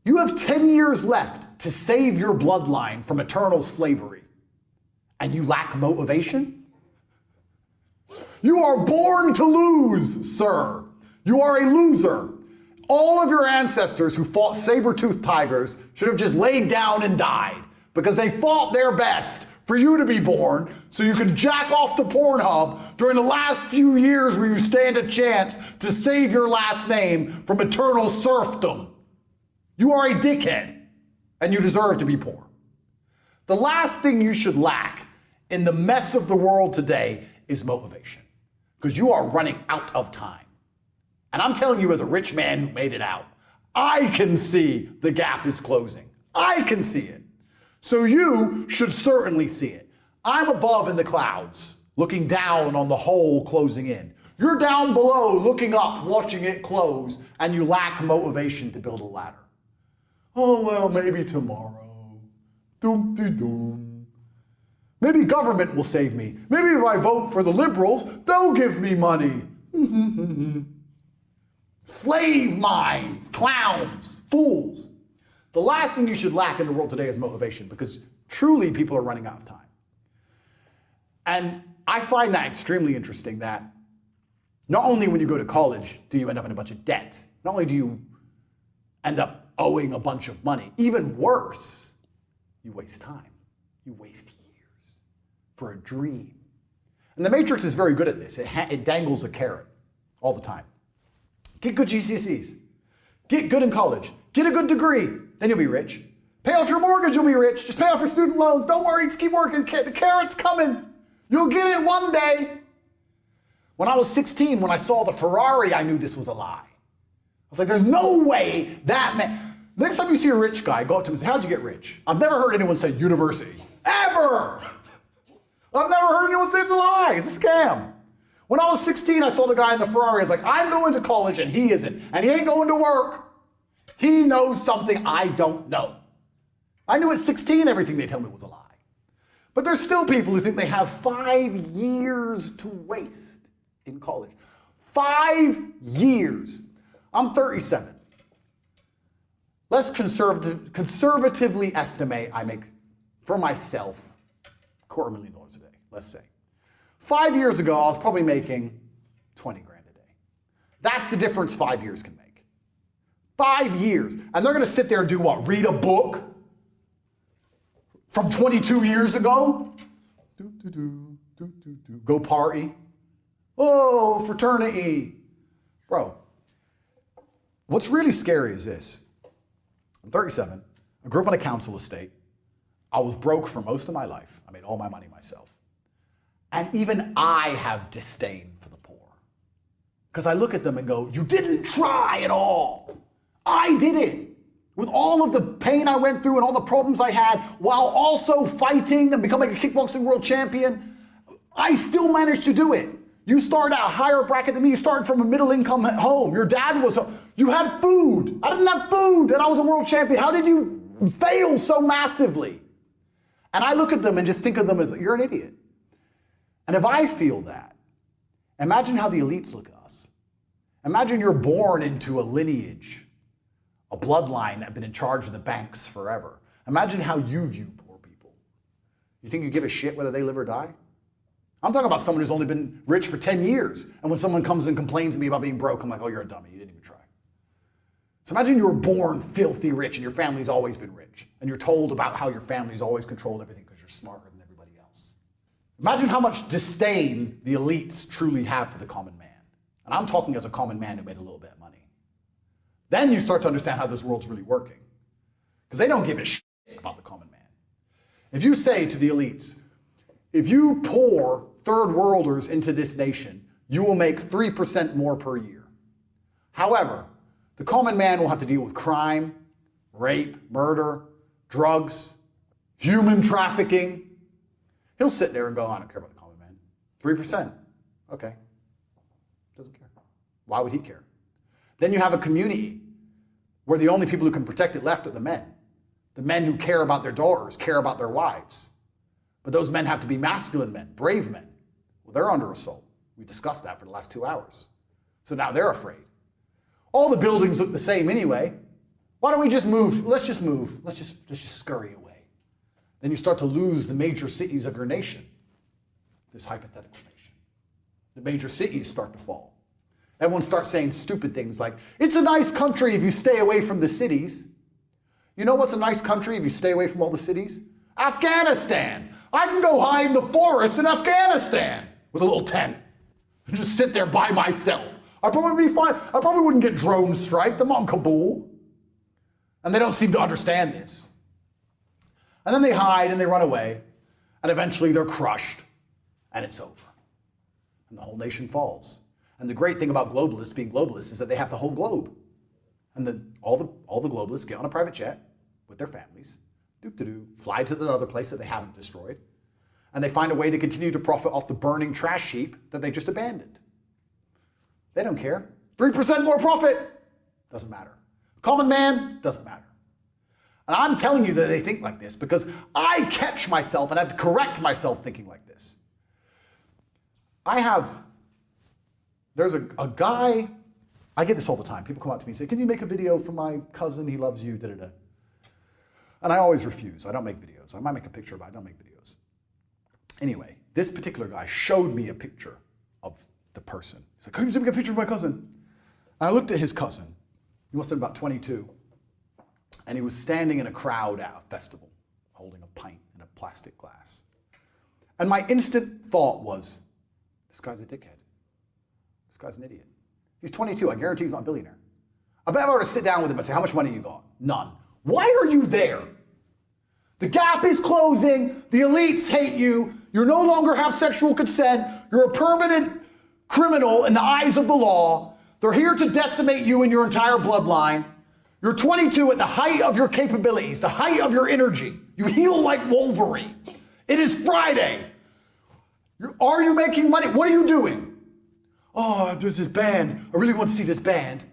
You have 10 years left to save your bloodline from eternal slavery, and you lack motivation? You are born to lose, sir. You are a loser. All of your ancestors who fought saber-toothed tigers should have just laid down and died because they fought their best for you to be born so you could jack off the Pornhub during the last few years where you stand a chance to save your last name from eternal serfdom. You are a dickhead, and you deserve to be poor. The last thing you should lack in the mess of the world today is motivation, because you are running out of time. And I'm telling you as a rich man who made it out, I can see the gap is closing. I can see it. So you should certainly see it. I'm above in the clouds, looking down on the hole closing in. You're down below, looking up, watching it close, and you lack motivation to build a ladder. Oh, well, maybe tomorrow. Doom-de-doom. Maybe government will save me. Maybe if I vote for the liberals, they'll give me money. Slave minds, clowns, fools. The last thing you should lack in the world today is motivation, because truly people are running out of time. And I find that extremely interesting, that not only when you go to college do you end up in a bunch of debt, not only do you end up owing a bunch of money, even worse, you waste time. You waste years for a dream. And the Matrix is very good at this. It dangles a carrot all the time. Get good GCSEs. Get good in college. Get a good degree. Then you'll be rich. Pay off your mortgage, you'll be rich. Just pay off your student loan. Don't worry, just keep working. The carrot's coming. You'll get it one day. When I was 16, when I saw the Ferrari, I knew this was a lie. I was like, there's no way that man. Next time you see a rich guy, go up to him and say, how'd you get rich? I've never heard anyone say university. Ever! I've never heard anyone say it's a lie. It's a scam. When I was 16, I saw the guy in the Ferrari. I was like, I'm going to college and he isn't. And he ain't going to work. He knows something I don't know. I knew at 16 everything they tell me was a lie. But there's still people who think they have 5 years to waste in college. 5 years. I'm 37. Let's conservatively estimate I make, for myself, $250,000 a day, let's say. 5 years ago, I was probably making 20 grand a day. That's the difference 5 years can make. 5 years. And they're going to sit there and do what? Read a book from 22 years ago? Go party? Oh, fraternity. Bro, what's really scary is this. I'm 37. I grew up on a council estate. I was broke for most of my life. I made all my money myself. And even I have disdain for the poor. Because I look at them and go, you didn't try at all. I did it. With all of the pain I went through and all the problems I had, while also fighting and becoming a kickboxing world champion, I still managed to do it. You started at a higher bracket than me. You started from a middle income home. Your dad was, you had food. I didn't have food and I was a world champion. How did you fail so massively? And I look at them and just think of them as, you're an idiot. And if I feel that, imagine how the elites look at us. Imagine you're born into a lineage, a bloodline that have been in charge of the banks forever. Imagine how you view poor people. You think you give a shit whether they live or die? I'm talking about someone who's only been rich for 10 years. And when someone comes and complains to me about being broke, I'm like, oh, you're a dummy. You didn't even try. So imagine you were born filthy rich and your family's always been rich. And you're told about how your family's always controlled everything because you're smarter than everybody else. Imagine how much disdain the elites truly have for the common man. And I'm talking as a common man who made a little bit of money. Then you start to understand how this world's really working. Because they don't give a shit about the common man. If you say to the elites, if you pour third worlders into this nation, you will make 3% more per year. However, the common man will have to deal with crime, rape, murder, drugs, human trafficking. He'll sit there and go, I don't care about the common man. 3%. Okay. Doesn't care. Why would he care? Then you have a community where the only people who can protect it left are the men. The men who care about their daughters, care about their wives. But those men have to be masculine men, brave men. Well, they're under assault. We discussed that for the last 2 hours. So now they're afraid. All the buildings look the same anyway. Why don't we just move? Let's just move. Let's just scurry away. Then you start to lose the major cities of your nation, this hypothetical nation. The major cities start to fall. Everyone starts saying stupid things like, it's a nice country if you stay away from the cities. You know what's a nice country if you stay away from all the cities? Afghanistan. I can go hide in the forest in Afghanistan with a little tent and just sit there by myself. I'd probably be fine. I probably wouldn't get drone striked. I'm not in Kabul. And they don't seem to understand this. And then they hide and they run away, and eventually they're crushed, and it's over. And the whole nation falls. And the great thing about globalists being globalists is that they have the whole globe. And then all the globalists get on a private jet with their families, fly to the other place that they haven't destroyed, and they find a way to continue to profit off the burning trash heap that they just abandoned. They don't care. 3% more profit, doesn't matter. Common man, doesn't matter. And I'm telling you that they think like this because I catch myself and I have to correct myself thinking like this. There's a guy, I get this all the time. People come up to me and say, can you make a video for my cousin? He loves you, da-da-da. And I always refuse. I don't make videos. I might make a picture, but I don't make videos. Anyway, this particular guy showed me a picture of the person. He's like, can you make a picture of my cousin? And I looked at his cousin. He must have been about 22. And he was standing in a crowd at a festival, holding a pint in a plastic glass. And my instant thought was, this guy's a dickhead. This guy's an idiot. He's 22. I guarantee he's not a billionaire. I bet if I were to sit down with him and say, how much money you got? None. Why are you there? The gap is closing. The elites hate you. You no longer have sexual consent. You're a permanent criminal in the eyes of the law. They're here to decimate you and your entire bloodline. You're 22 at the height of your capabilities, the height of your energy. You heal like Wolverine. It is Friday. Are you making money? What are you doing? Oh, there's this band. I really want to see this band.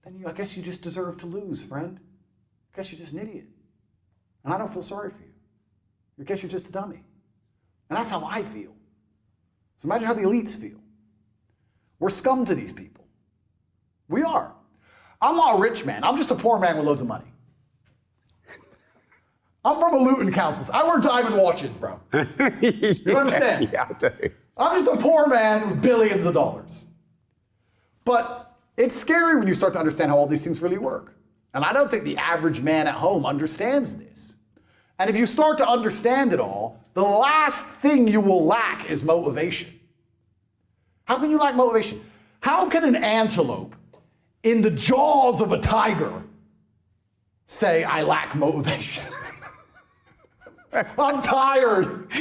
Then I guess you just deserve to lose, friend. I guess you're just an idiot. And I don't feel sorry for you. I guess you're just a dummy. And that's how I feel. So imagine how the elites feel. We're scum to these people. We are. I'm not a rich man. I'm just a poor man with loads of money. I'm from a Luton Council. I wear diamond watches, bro. You understand? Yeah, I do. I'm just a poor man with billions of dollars. But it's scary when you start to understand how all these things really work. And I don't think the average man at home understands this. And if you start to understand it all, the last thing you will lack is motivation. How can you lack motivation? How can an antelope in the jaws of a tiger say, I lack motivation? I'm tired.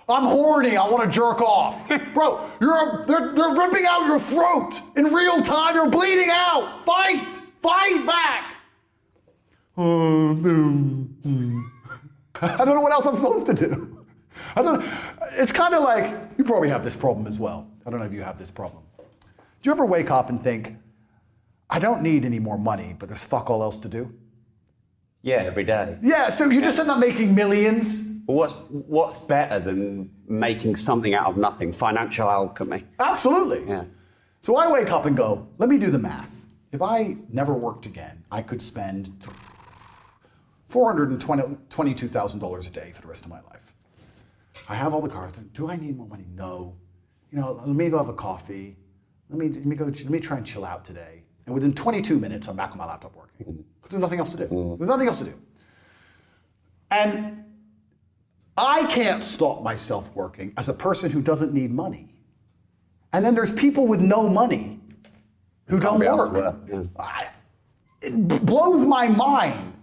I'm horny. I want to jerk off. Bro, they're ripping out your throat in real time. You're bleeding out. Fight. Fight back. I don't know what else I'm supposed to do. I don't. It's kind of like, you probably have this problem as well. I don't know if you have this problem. Do you ever wake up and think, I don't need any more money, but there's fuck all else to do? Yeah, every day. Yeah, so you just end up making millions. But what's better than making something out of nothing? Financial alchemy. Absolutely. Yeah. So I wake up and go, let me do the math. If I never worked again, I could spend $422,000 a day for the rest of my life. I have all the cars. Do I need more money? No. You know, let me go have a coffee. Let me try and chill out today. And within 22 minutes, I'm back on my laptop working. Because there's nothing else to do. There's nothing else to do. And I can't stop myself working as a person who doesn't need money. And then there's people with no money who don't work. Yeah. It blows my mind,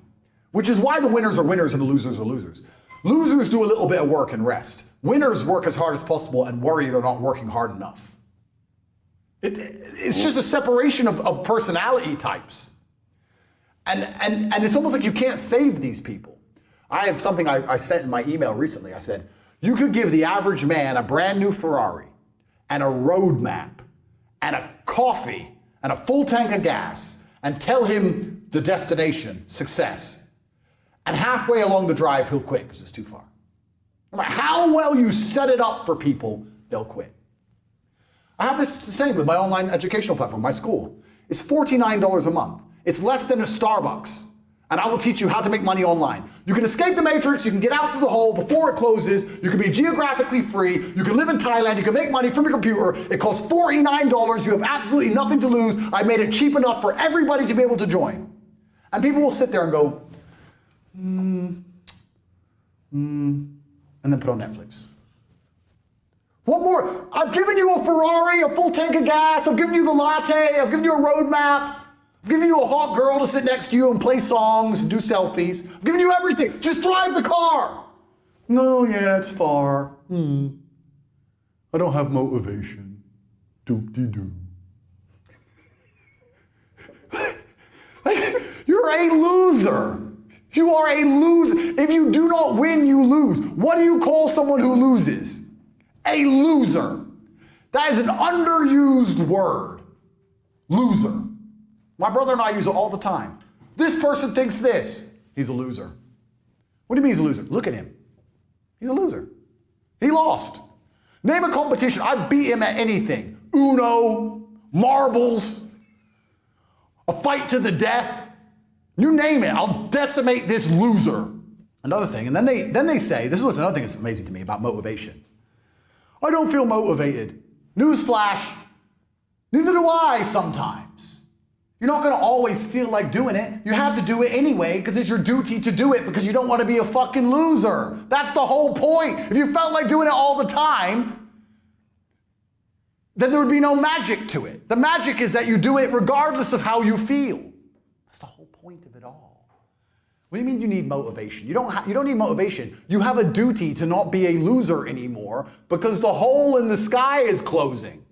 which is why the winners are winners and the losers are losers. Losers do a little bit of work and rest. Winners work as hard as possible and worry they're not working hard enough. It's just a separation of personality types. And it's almost like you can't save these people. I have something I sent in my email recently. I said, you could give the average man a brand new Ferrari and a roadmap and a coffee and a full tank of gas and tell him the destination, success. And halfway along the drive, he'll quit because it's too far. No matter how well you set it up for people, they'll quit. I have this the same with my online educational platform, my school. It's $49 a month. It's less than a Starbucks. And I will teach you how to make money online. You can escape the matrix, you can get out through the hole before it closes, you can be geographically free, you can live in Thailand, you can make money from your computer. It costs $49, you have absolutely nothing to lose. I made it cheap enough for everybody to be able to join. And people will sit there and go, and then put on Netflix. What more? I've given you a Ferrari, a full tank of gas, I've given you the latte, I've given you a roadmap, I've given you a hot girl to sit next to you and play songs and do selfies. I've given you everything. Just drive the car. No, yeah, it's far. I don't have motivation. Doop-de-doo. You're a loser. You are a loser. If you do not win, you lose. What do you call someone who loses? A loser. That is an underused word. Loser. My brother and I use it all the time. This person thinks this. He's a loser. What do you mean he's a loser? Look at him. He's a loser. He lost. Name a competition. I beat him at anything. Uno, marbles, a fight to the death. You name it. I'll decimate this loser. Another thing, and then they say, this is what's another thing that's amazing to me about motivation. I don't feel motivated. Newsflash, neither do I sometimes. You're not going to always feel like doing it. You have to do it anyway because it's your duty to do it because you don't want to be a fucking loser. That's the whole point. If you felt like doing it all the time, then there would be no magic to it. The magic is that you do it regardless of how you feel. That's the whole point of it all. What do you mean you need motivation? You don't need motivation. You have a duty to not be a loser anymore because the hole in the sky is closing.